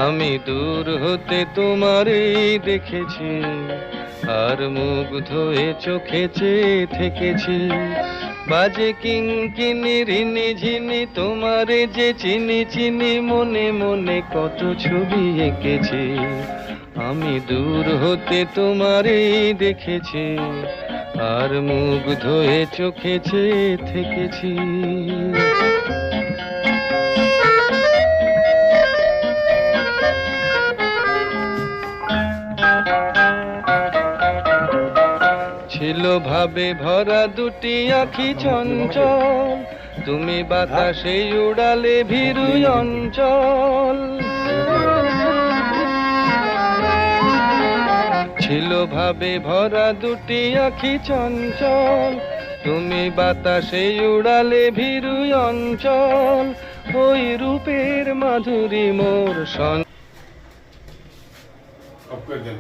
আমি দূর হতে তোমারই দেখেছি, আর মুগ্ধ হয়ে চোখে চেয়ে থেকেছি। বাজে কিঙ্কিনি রিনি ঝিনি তোমারে যে চিনি চিনি, মনে মনে কত ছবি এঁকেছি। আমি দূর হতে তোমারই দেখেছি, আর মুগ্ধ হয়ে চোখে চেয়ে থেকেছি। ছিল ভাবে ভরা দুটি আঁখি চঞ্চল, তুমি বাতাসে উড়ালে ভীরু অঞ্চল। ছিল ভাবে ভরা দুটি আঁখি চঞ্চল, তুমি বাতাসে উড়ালে ভীরু অঞ্চল। ওই রূপের মাধুরী মোর অফ করে দেন।